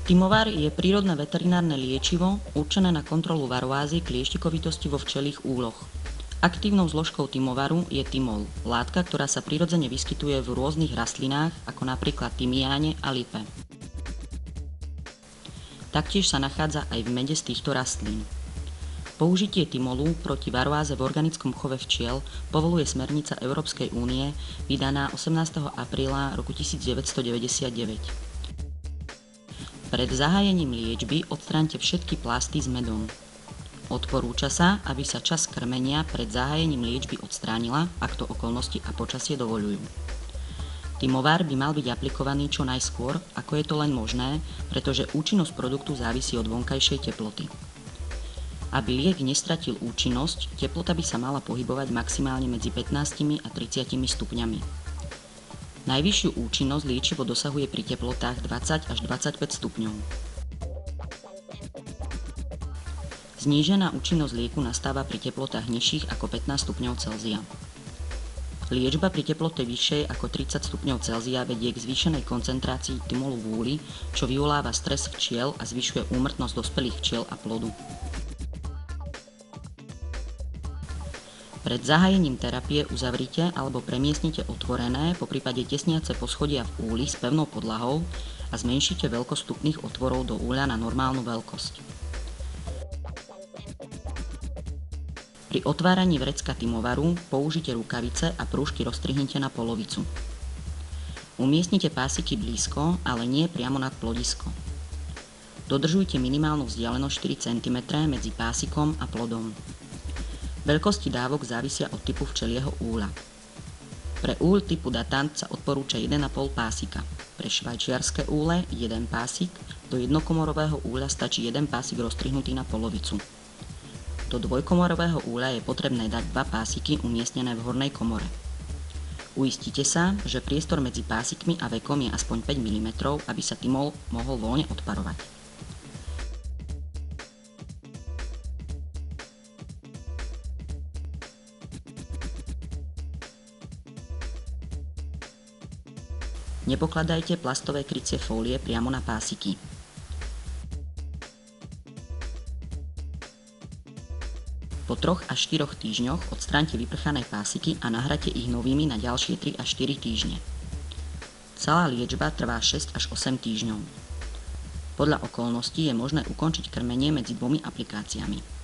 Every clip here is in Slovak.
Timovar je prírodné veterinárne liečivo určené na kontrolu varoázy klieštikovitosti vo včelích úloh. Aktívnou zložkou timovaru je timol, látka, ktorá sa prirodzene vyskytuje v rôznych rastlinách, ako napríklad tymiáne a lipe. Taktiež sa nachádza aj v mede z týchto rastlín. Použitie timolu proti varoáze v organickom chove včiel povoľuje smernica Európskej únie vydaná 18. apríla roku 1999. Pred zahájením liečby odstráňte všetky plasty s medom. Odporúča sa, aby sa čas krmenia pred zahájením liečby odstránila, ak to okolnosti a počasie dovoľujú. Timovar by mal byť aplikovaný čo najskôr, ako je to len možné, pretože účinnosť produktu závisí od vonkajšej teploty. Aby liek nestratil účinnosť, teplota by sa mala pohybovať maximálne medzi 15 a 30 stupňami. Najvyššiu účinnosť liečivo dosahuje pri teplotách 20 až 25 stupňov. Znížená účinnosť lieku nastáva pri teplotách nižších ako 15 stupňov Celzia. Liečba pri teplote vyššej ako 30 stupňov Celzia vedie k zvýšenej koncentrácii timolu v úli, čo vyvoláva stres včiel a zvyšuje úmrtnosť dospelých včiel a plodu. Pred zahájením terapie uzavrite alebo premiestnite otvorené, poprípade tesniace poschodia v úli s pevnou podlahou a zmenšite veľkosť vstupných otvorov do úľa na normálnu veľkosť. Pri otváraní vrecka timovaru použite rukavice a prúžky roztrihnite na polovicu. Umiestnite pásiky blízko, ale nie priamo nad plodisko. Dodržujte minimálnu vzdialenosť 4 cm medzi pásikom a plodom. Veľkosti dávok závisia od typu včelieho úľa. Pre úľ typu datant sa odporúča 1,5 pásika. Pre švajčiarske úle 1 pásik, do jednokomorového úľa stačí 1 pásik roztrihnutý na polovicu. Do dvojkomorového úľa je potrebné dať 2 pásiky umiestnené v hornej komore. Uistite sa, že priestor medzi pásikmi a vekom je aspoň 5 mm, aby sa timol mohol voľne odparovať. Nepokladajte plastové krycie fólie priamo na pásiky. Po 3 až 4 týždňoch odstráňte vyprchané pásiky a nahradte ich novými na ďalšie 3 až 4 týždne. Celá liečba trvá 6 až 8 týždňov. Podľa okolností je možné ukončiť krmenie medzi 2 aplikáciami.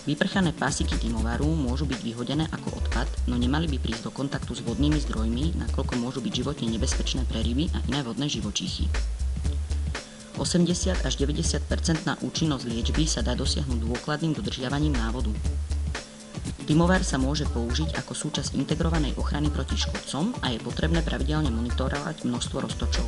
Vyprchané pásiky timovaru môžu byť vyhodené ako odpad, no nemali by prísť do kontaktu s vodnými zdrojmi, nakoľko môžu byť životne nebezpečné pre ryby a iné vodné živočíchy. 80 až 90% účinnosť liečby sa dá dosiahnuť dôkladným dodržiavaním návodu. Timovar sa môže použiť ako súčasť integrovanej ochrany proti škodcom a je potrebné pravidelne monitorovať množstvo roztočov.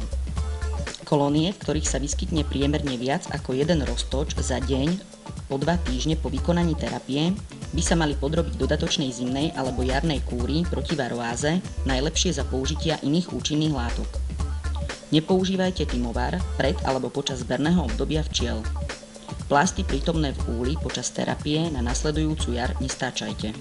Kolónie, v ktorých sa vyskytne priemerne viac ako jeden roztoč za deň po 2 týždne po vykonaní terapie, by sa mali podrobiť dodatočnej zimnej alebo jarnej kúri proti varoáze, najlepšie za použitia iných účinných látok. Nepoužívajte timovar pred alebo počas zberného obdobia včiel. Plasty prítomné v úli počas terapie na nasledujúcu jar nestáčajte.